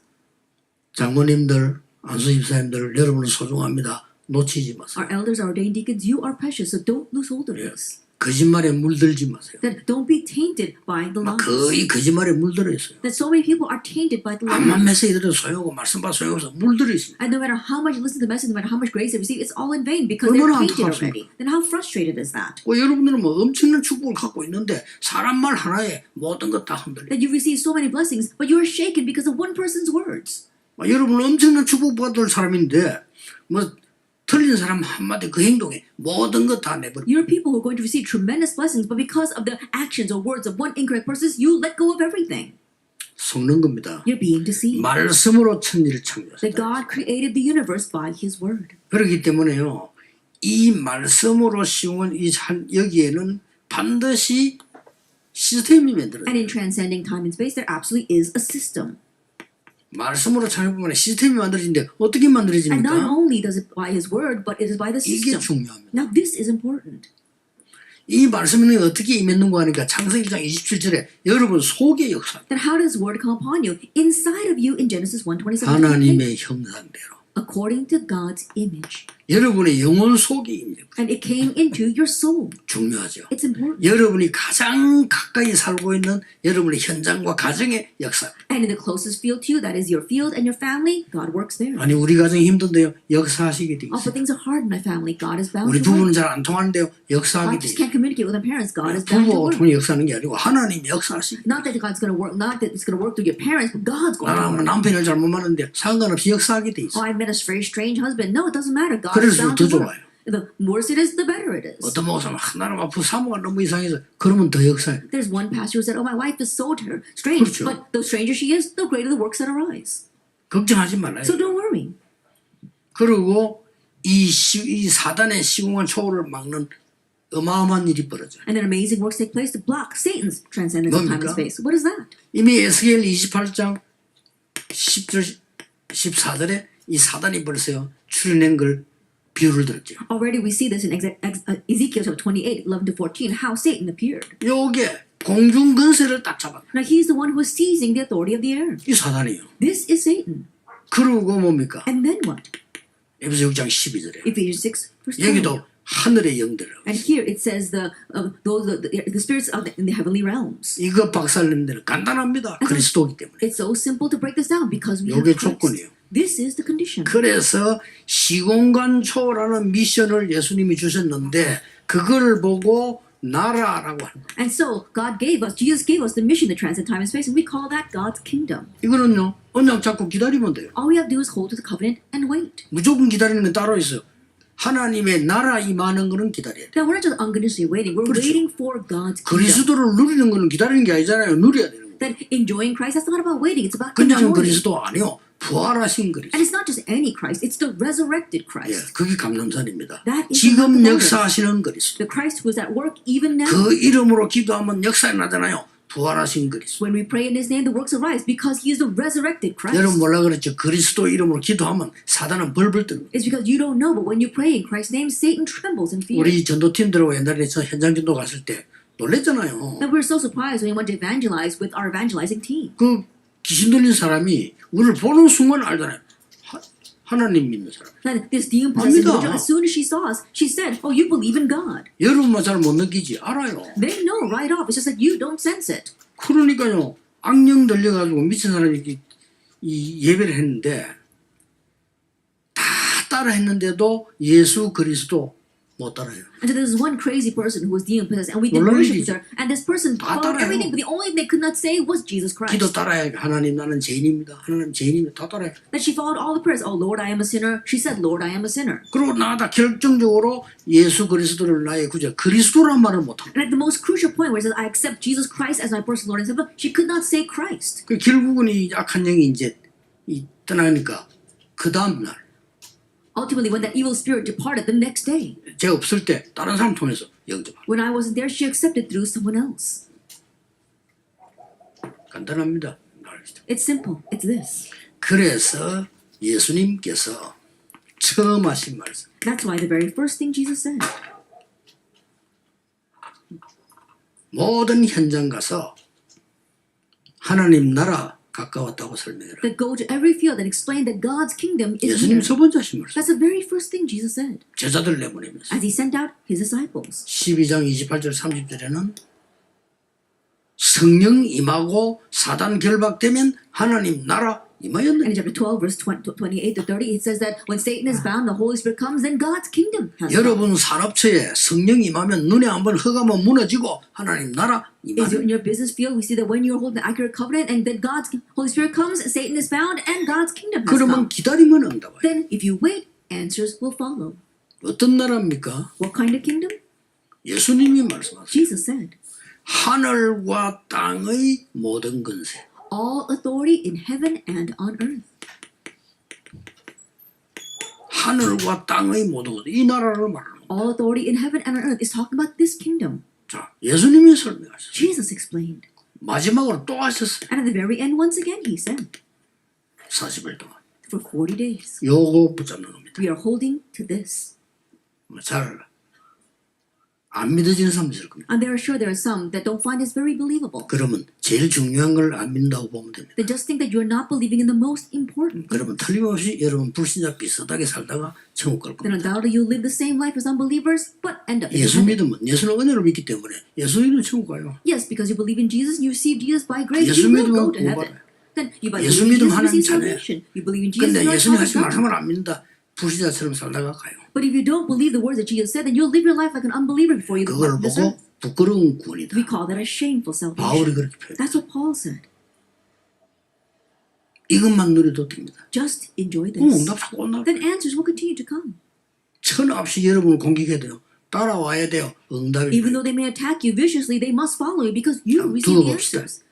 장모님들, 안수집사님들, 여러분은 소중합니다. 놓치지 마세요. Our elders, our ordained deacons, you are precious, so don't lose hold of this. 거짓말에 물들지 마세요. That don't be tainted by the lies. 거의 거짓말에 물들어 있어요. That so many people are tainted by the 암만 lies. 메시지 들어도 소용없고 말씀 봐 소용없어 물들어 있습니다. And no matter how much you listen to the message, no matter how much grace they receive, it's all in vain because they're 얼마나 tainted 안타깝습니까? already. Then how frustrated is that? 여러분들은 뭐 엄청난 축복을 갖고 있는데 사람 말 하나에 모든 것 다 흔들려. That you receive so many blessings, but you are shaken because of one person's words. 여러분은 엄청난 축복 받을 사람인데 뭐 틀린 사람 한마디 그 행동에 모든 것 다 내버려. You're people who are going to receive tremendous blessings, but because of the actions or words of one incorrect person, you let go of everything. 속는 겁니다. You're being deceived. 말씀으로 천지를 창조했다. That God created the universe by His word. 그렇기 때문에요. 이 말씀으로 씌운 이 여기에는 반드시 시스템이 만들어져요. And in transcending time and space, there absolutely is a system. 말씀으로 창조하면 시스템이 만들어지는데 어떻게 And 만들어집니까? not only does it by His word, but it is by the 이게 system. 중요합니다. Now this is important. 이 말씀이 어떻게 임했는가 하니까 창세기 1장 27절에 여러분 속의 역사 Then how does word come upon you? Inside of you in Genesis 1:27. 하나님의 형상대로 According to God's image. 여러분의 영혼 속에 임했고 And it came into your soul. 중요하죠. It's important. 여러분이 가장 가까이 살고 있는 여러분의 현장과 가정의 역사. And in the closest field to you, that is your field and your family, God works there. 아니 우리 가정이 힘든데요. 역사하시게 돼 Oh, 있어요. but things are hard in my family. God is bound 우리 to 부부는 work. 잘 안 통하는데요. 역사하게 I 돼 just 있어요. can't communicate with my parents. God is bound to 부부가 work. 통해 역사하는 게 아니고 하나님이 역사하시게. Not that God's going to work, not that it's going to work through your parents, but God's going to 나는 work. 남편을 잘못 만났는데 상관없이 역사하게 돼 Oh, 있어요. I met a very strange husband. No, it doesn't matter. God is 그럴수록 bound 더 to work. 좋아요. The worse it is, the better it is. 어떤 목사는 나는 아프 사모가 너무 이상해서 그러면 더 역사해. There's one pastor who said, "Oh, my wife is so strange, 그렇죠. but the stranger she is, the greater the works that arise." 걱정하지 말아요. So don't worry. 그리고 이 사단의 시공간 초월을 막는 어마어마한 일이 벌어져요. And then amazing works take place to block Satan's transcendence of time and 뭡니까? space. What is that? 이미 에스겔 28장 10절 14절에 이 사단이 벌써 출현한 걸 비유를 들었죠. Already we see this in Ezekiel chapter 28, 11 to 14, how Satan appeared. 요게 공중 권세를 딱 잡아. Now he's the one who is seizing the authority of the air. 이 사단이에요. This is Satan. 그러고 뭡니까? And then what? 에베소 6장 12절에 Ephesians 6, verse 12. 여기도 하늘의 영들이라고. And here it says the spirits of in the heavenly realms. 이거 박살내는 데는 간단합니다. 그리스도이기 때문에. It's so simple to break this down because we have 요게 Christ. 조건이에요. This is the condition. 그래서 시공간 초월하는 미션을 예수님이 주셨는데 그걸 보고 나라라고 하는 거예요. And so Jesus gave us the mission to transcend time and space, and we call that God's kingdom. 이거는요. 언약 잡고 기다리면 돼요. All we have to do is hold to the covenant and wait. 무조건 기다리는 건 따로 있어요. 하나님의 나라 임하는 거는 기다려야 돼요. Now we're not just unconditionally waiting. We're 그렇죠. waiting for God's kingdom. 그리스도를 누리는 거는 기다리는 게 아니잖아요. 누려야 되는 거예요. That enjoying Christ, that's not about waiting. It's about 그냥 enjoying. 그리스도 아니요. 부활하신 그리스도. And it's not just any Christ. It's the resurrected 예, Christ. 그게 감람산입니다. That is 지금 the 역사하시는 그리스도. The Christ who is at work even now. 그 이름으로 기도하면 역사가 나잖아요. 부활하신 그리스도. When we pray in His name, the works arise because He is the resurrected Christ. 여러분 몰라 그랬죠. 그리스도 이름으로 기도하면 사단은 벌벌 뜨는 거예요. It's because you don't know, but when you pray in Christ's name, Satan trembles in fear. 우리 전도팀들하고 옛날에 저 현장 전도 갔을 때 놀랬잖아요. And we're so surprised when we went to evangelize with our evangelizing team. 그 귀신 들린 사람이 우리를 보는 순간 알잖아요. 하나님 믿는 사람. That this demon-possessed 압니다. individual, as soon as she saw us, she said, "Oh, you believe in God." 여러분만 잘 못 느끼지 알아요. They know right off. It's just that you don't sense it. 그러니까요. 악령 들려가지고 미친 사람이 이렇게 이 예배를 했는데 다 따라 했는데도 예수 그리스도 못 따라해요. And so there was one crazy person who was demon possessed, and we did 놀라운 worship 일이죠. with her, and this person 다 followed 따라해요. everything, but the only thing they could not say was Jesus 기도 Christ. 따라해. 하나님 나는 죄인입니다. 하나님 죄인입니다. 다 따라해. That she followed all the prayers. Oh Lord, I am a sinner. She said, Lord, I am a sinner. 그리고 나다 결정적으로 예수 그리스도를 나의 구주 그리스도란 말을 못합니다. And at the most crucial point where it says, I accept Jesus Christ as my personal Lord and Savior, she could not say Christ. 그 결국은 이 악한 영이 이제 떠나니까 그 다음 날 Ultimately, when that evil spirit departed the next day, 제가 없을 때 다른 사람 통해서 영접합니다. when I wasn't there, she accepted through someone else. 간단합니다. It's simple. It's this. 그래서 예수님께서 처음 하신 말씀. That's why the very first thing Jesus said, 모든 현장 가서 하나님 나라 가까웠다고 설명해라. that go to every field and explain that God's kingdom is 예수님 here. 첫 번째 하신 말씀. That's the very first thing Jesus said 제자들 내보내면서 as he sent out his disciples. 12장 28절 30절에는 성령 임하고 사단 결박되면 하나님 나라 임하였느니라. And in chapter 12, verse 28 to 30, it says that when Satan is bound, the Holy Spirit comes, then God's kingdom has come. 여러분 산업체에 성령 임하면 눈에 한번 허가면 무너지고 하나님 나라 Is 임하는 in your business field, we see that when you're holding an accurate covenant and then God's Holy Spirit comes, Satan is bound and God's kingdom has 그러면 come. 기다리면 응답해요. Then if you wait, answers will follow. 어떤 나라입니까? What kind of kingdom? 예수님이 말씀하세요. Jesus said, 하늘과 땅의 모든 권세. all authority in heaven and on earth. 하늘과 땅의 모든 권세. 이 나라를 말하는 거예요. All authority in heaven and on earth is talking about this kingdom. 자, 예수님이 설명하셨어요. Jesus explained. 마지막으로 또 하셨어요. And at the very end, once again, he said, 40일 동안. for 40 days, 요거 붙잡는 겁니다. we are holding to this. 잘 안 믿어지는 사람도 있을 겁니다. And there are sure there are some that don't find this very believable. 그러면 제일 중요한 걸 안 믿는다고 보면 됩니다. They just think that you're not believing in the most important. 그러면 틀림없이 여러분 불신자 비슷하게 살다가 천국 갈 Then 겁니다. undoubtedly you'll live the same life as unbelievers, but end up in 예수 heaven. 믿으면 예수는 은혜로 믿기 때문에 예수 믿으면 천국 가요. Yes, because you believe in Jesus, you receive Jesus by grace, 예수 you will 믿으면 go to heaven. 구원받아요. Then you by 예수 believing in 믿으면 Jesus, 하나님 receive 자녀예요. salvation. You believe in Jesus, 근데 you are 예수님 child of 하신 God. 말씀을 안 믿는다. 불신자처럼 살다가 가요. But if you don't believe the words that Jesus said, then you'll live your life like an unbeliever before you 그걸 depart this 보고 earth. 부끄러운 구원이다. We call that a shameful 바울이 salvation. 그렇게 표현해요. That's what Paul said. 이것만 누려도 됩니다. Just enjoy 그럼 this. 응답 자꾸 온다. Then answers will continue to come. 천없이 여러분을 공격해야 돼요. 따라와야 돼요. 응답이. Even though they may attack you viciously, they must follow you because you receive the 두고 봅시다. answers.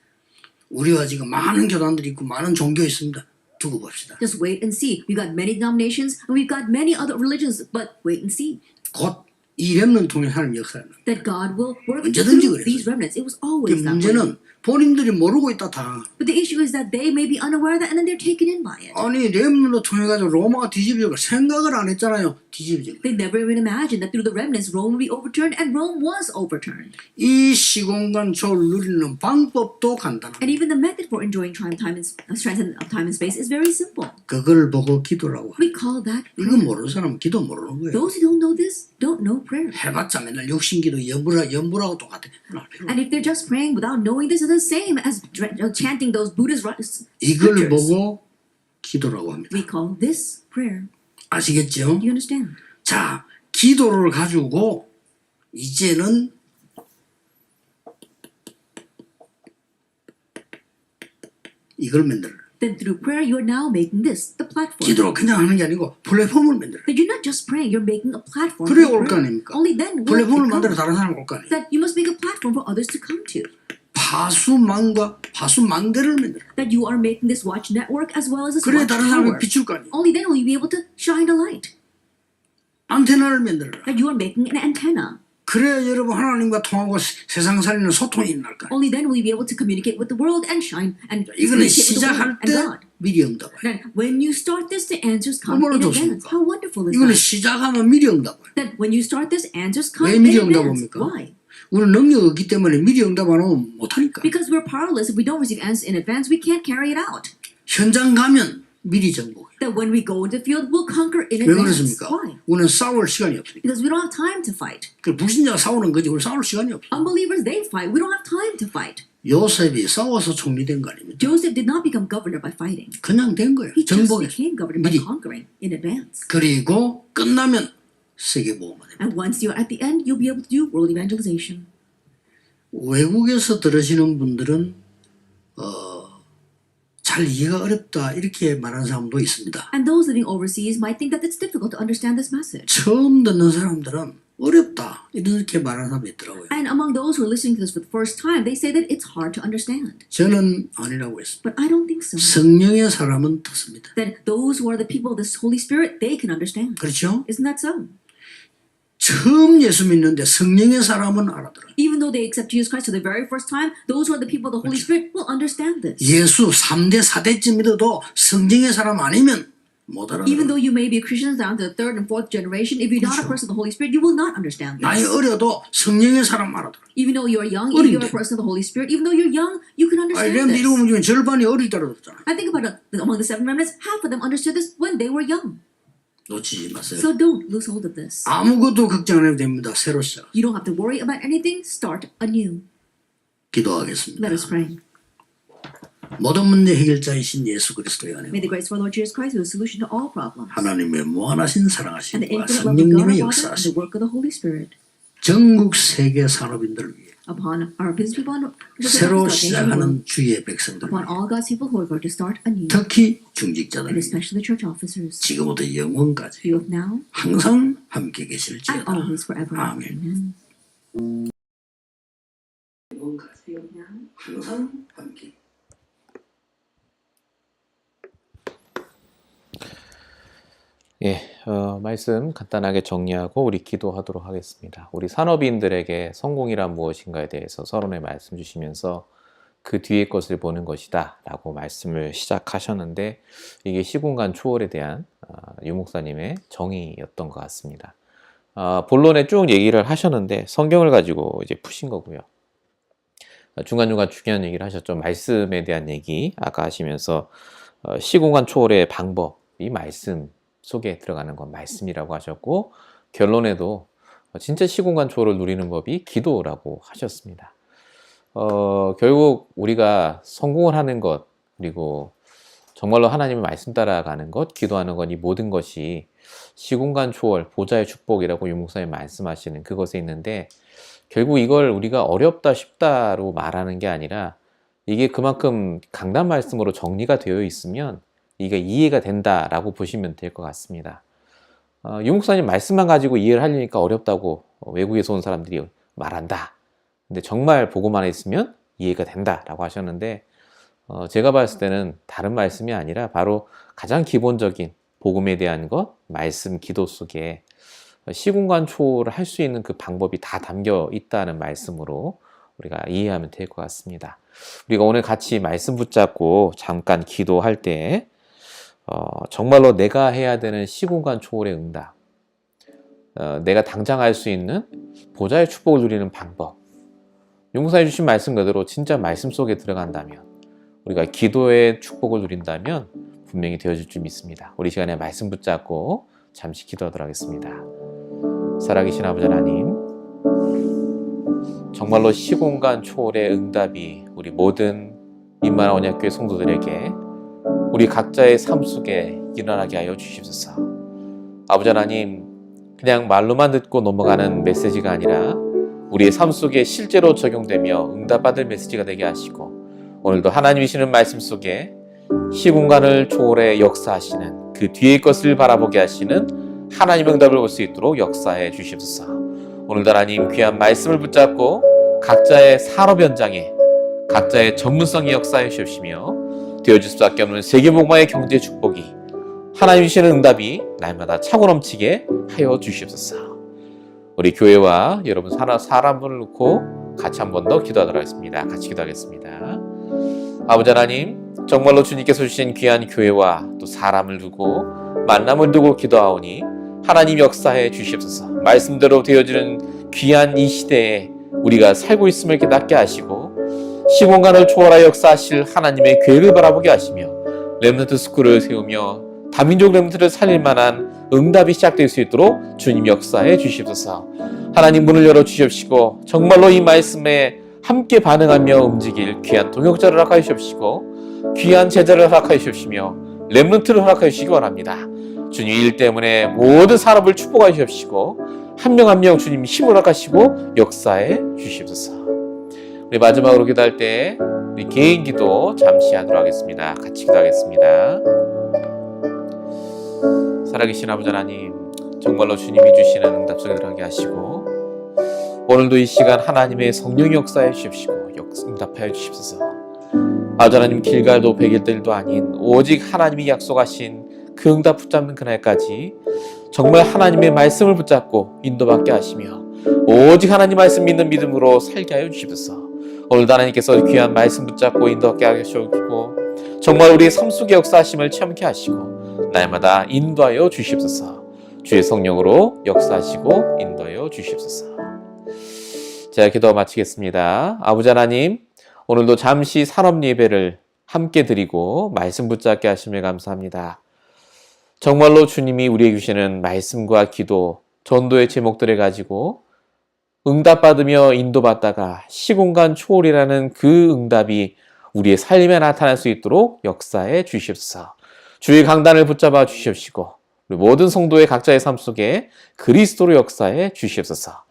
우리와 지금 많은 교단들이 있고 많은 종교 있습니다. 두고 봅시다. Just wait and see. We've got many denominations and we've got many other religions, but wait and see. 곧 이 렘넌트 통해 하는 역사는. That God will work 언제든지 through 그랬어요. these remnants. It was 그 always that way. 문제는 본인들이 모르고 있다 다. But the issue is that they may be unaware of that and then they're taken in by it. 아니 렘넌트 통해 가지고 로마가 뒤집어지고 생각을 안 했잖아요. 뒤집어지고. They never even imagined that through the remnants, Rome would be overturned, and Rome was overturned. 이 시공간 조를 누리는 방법도 간단합니다. And even the method for enjoying transcendence of time and space is very simple. 그걸 보고 기도라고. We call that 이거 prayer. 모르는 사람은 기도 모르는 거예요. Those who don't know this don't know prayer. 해봤자 맨날 육신기도 연부라고 똑같아. And if they're just praying without knowing this, it's the same as chanting those Buddhist 이걸 scriptures. 보고 기도라고 합니다. We call this prayer. 아시겠죠? Do you understand? 자, 기도를 가지고 이제는 이걸 만들어. Then through prayer, you are now making this, the platform. 기도를 그냥 하는 게 아니고 플랫폼을 만들어. That you're not just praying, you're making a platform. 그래야 for 올 거 prayer. 아닙니까? Only then will 플랫폼을 it 만들어 come. 다른 사람 올 거 아니에요. That you must make a platform for others to come to. 파수망과 파수망대를 만들어. That you are making this watch network as well as this 그래야 watch 다른 사람이 tower. 비출 거 아니에요. Only then will you be able to shine a light. 안테나를 만들어라. That you are making an antenna. 그래야 여러분 하나님과 통하고 세상 살리는 소통이 일어날 거예요. Only then will you be able to communicate with the world and shine and 이거는 communicate with the 시작할 world and 때 God. 미리 응답해요. Then when you start this, the answers come 얼마나 in advance. 좋습니까? How wonderful is 이거는 that? 시작하면 미리 응답해요. That when you start this, answers come 왜 in 미리 advance. 응답합니까? Why? 우리는 능력이 없기 때문에 미리 응답 안 하면 못하니까. Because we're powerless. If we don't receive answers in advance, we can't carry it out. 현장 가면 미리 정복해요. That when we go into the field, we'll conquer in 왜 advance. 그렇습니까? Why? 우리는 싸울 시간이 없으니까. Because we don't have time to fight. 그 불신자가 싸우는 거지 우리 싸울 시간이 없어. Unbelievers, they fight. We don't have time to fight. 요셉이 싸워서 총리된 거 아닙니까? Joseph did not become governor by fighting. 그냥 된 거예요. He just 정복해서. became governor by 미리. conquering in advance. 그리고 끝나면 세계보험만 됩니다. And once you're at the end, you'll be able to do world evangelization. 외국에서 들으시는 분들은 잘 이해가 어렵다 이렇게 말하는 사람도 있습니다. And those living overseas might think that it's difficult to understand this message. 처음 듣는 사람들은 어렵다 이렇게 말하는 사람이 있더라고요. And among those who are listening to this for the first time, they say that it's hard to understand. 저는 아니라고 했습니다. But I don't think so. 성령의 사람은 듣습니다. That those who are the people of the Holy Spirit, they can understand. 그렇죠? Isn't that so? 처음 예수 믿는데 성령의 사람은 알아들어요. Even though they accept Jesus Christ for the very first time, those who are the people of the Holy Spirit will understand this. 예수 3대 4대쯤 믿어도 성령의 사람 아니면 못 알아들어요. Even though you may be Christians down to the third and fourth generation, if you're not a person of the Holy Spirit, you will not understand 나이 this. 어려도 성령의 사람 알아들어요. Even though you're young, if you're a person of the Holy Spirit, even though you're young, you can understand 렘 this. 일곱 명 중에 절반이 어릴 때 알아들었잖아요. I think about it, among the seven remnants, half of them understood this when they were young. 놓치지 마세요. So don't lose hold of this. 아무것도 걱정 안 해도 됩니다. 새로 시작. You don't have to worry about anything. Start anew. 기도하겠습니다. Let us pray. 모든 문제 해결자이신 예수 그리스도의 May 은혜, the grace of our Lord Jesus Christ be the solution to all problems. 하나님의 무한하신 And the 사랑하심과 infinite love of God 성령님의 our Father and the 역사하심, work of the Holy Spirit 전국 세계 산업인들을 위해 upon our business people and 새로 upon 시작하는 주의 백성들, all God's people who are going to start anew, 특히 and 중직자들, especially the church officers, 지금부터 영원까지 both now 항상 함께 and 계실지어다. always forever. 아멘. Amen. 영원까지 항상 함께. 예, 말씀 간단하게 정리하고 우리 기도하도록 하겠습니다. 우리 산업인들에게 성공이란 무엇인가에 대해서 서론에 말씀 주시면서 그 뒤의 것을 보는 것이다 라고 말씀을 시작하셨는데, 이게 시공간 초월에 대한 유 목사님의 정의였던 것 같습니다. 본론에 쭉 얘기를 하셨는데 성경을 가지고 이제 푸신 거고요. 중간중간 중요한 얘기를 하셨죠. 말씀에 대한 얘기 아까 하시면서 시공간 초월의 방법, 이 말씀 속에 들어가는 건 말씀이라고 하셨고, 결론에도 진짜 시공간 초월을 누리는 법이 기도라고 하셨습니다. 결국 우리가 성공을 하는 것, 그리고 정말로 하나님의 말씀 따라가는 것, 기도하는 것, 이 모든 것이 시공간 초월, 보좌의 축복이라고 유 목사님 말씀하시는 그것에 있는데, 결국 이걸 우리가 어렵다 쉽다로 말하는 게 아니라 이게 그만큼 강단 말씀으로 정리가 되어 있으면 이게 이해가 된다라고 보시면 될 것 같습니다. 유 목사님 말씀만 가지고 이해를 하려니까 어렵다고 외국에서 온 사람들이 말한다. 근데 정말 보고만 했으면 이해가 된다라고 하셨는데, 제가 봤을 때는 다른 말씀이 아니라 바로 가장 기본적인 복음에 대한 것, 말씀, 기도 속에 시공간 초월을 할 수 있는 그 방법이 다 담겨 있다는 말씀으로 우리가 이해하면 될 것 같습니다. 우리가 오늘 같이 말씀 붙잡고 잠깐 기도할 때 정말로 내가 해야 되는 시공간 초월의 응답, 내가 당장 할 수 있는 보좌의 축복을 누리는 방법, 용서해 주신 말씀 그대로 진짜 말씀 속에 들어간다면, 우리가 기도의 축복을 누린다면 분명히 되어질 줄 믿습니다. 우리 시간에 말씀 붙잡고 잠시 기도하도록 하겠습니다. 살아계신 아버지 하나님, 정말로 시공간 초월의 응답이 우리 모든 임마누엘 언약교회 성도들에게 우리 각자의 삶 속에 일어나게 하여 주시옵소서. 아버지 하나님, 그냥 말로만 듣고 넘어가는 메시지가 아니라 우리의 삶 속에 실제로 적용되며 응답받을 메시지가 되게 하시고, 오늘도 하나님이 주시는 말씀 속에 시공간을 초월해 역사하시는 그 뒤의 것을 바라보게 하시는 하나님의 응답을 볼 수 있도록 역사해 주시옵소서. 오늘도 하나님 귀한 말씀을 붙잡고 각자의 산업 현장에 각자의 전문성이 역사해 주시며 되어질 수밖에 없는 세계복음화의 경제 축복이 하나님이 주시는 응답이 날마다 차고 넘치게 하여 주시옵소서. 우리 교회와 여러분 사람을 놓고 같이 한 번 더 기도하도록 하겠습니다. 같이 기도하겠습니다. 아버지 하나님, 정말로 주님께서 주신 귀한 교회와 또 사람을 두고 만남을 두고 기도하오니 하나님 역사해 주시옵소서. 말씀대로 되어지는 귀한 이 시대에 우리가 살고 있음을 깨닫게 하시고 시공간을 초월하여 역사하실 하나님의 계획을 바라보게 하시며 렘넌트 스쿨을 세우며 다민족 렘넌트를 살릴 만한 응답이 시작될 수 있도록 주님 역사해 주시옵소서. 하나님 문을 열어 주시옵시고 정말로 이 말씀에 함께 반응하며 움직일 귀한 동역자를 허락하여 주시옵시고 귀한 제자를 허락하여 주시며 렘넌트를 허락하여 주시기 바랍니다. 주님 일 때문에 모든 사람을 축복하여 주시옵시고 한 명 한 명 주님 힘을 허락하시고 역사해 주시옵소서. 우리 마지막으로 기도할 때 우리 개인 기도 잠시 하도록 하겠습니다. 같이 기도하겠습니다. 살아계신 아버지 하나님, 정말로 주님이 주시는 응답 속에 들어가게 하시고 오늘도 이 시간 하나님의 성령 역사해 주십시고 응답하여 주십소서. 아버지 하나님, 길갈도 100일도 아닌 오직 하나님이 약속하신 그 응답 붙잡는 그날까지 정말 하나님의 말씀을 붙잡고 인도받게 하시며 오직 하나님 말씀 믿는 믿음으로 살게 하여 주십소서. 오늘도 하나님께서 귀한 말씀 붙잡고 인도받게 하시고 정말 우리의 삶 속의 역사하심을 체험케 하시고 날마다 인도하여 주십소서. 주의 성령으로 역사하시고 인도하여 주십소서. 제가 기도 마치겠습니다. 아버지 하나님, 오늘도 잠시 산업 예배를 함께 드리고 말씀 붙잡게 하심을 감사합니다. 정말로 주님이 우리에게 주시는 말씀과 기도, 전도의 제목들을 가지고 응답받으며 인도받다가 시공간 초월이라는 그 응답이 우리의 삶에 나타날 수 있도록 역사해 주시옵소서. 주의 강단을 붙잡아 주시옵시고 우리 모든 성도의 각자의 삶 속에 그리스도로 역사해 주시옵소서.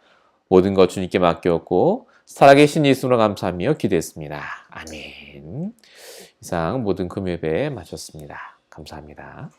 모든 것 주님께 맡겼고 살아계신 예수로 감사하며 기도했습니다. 아멘. 이상 모든 금요예배 마쳤습니다. 감사합니다.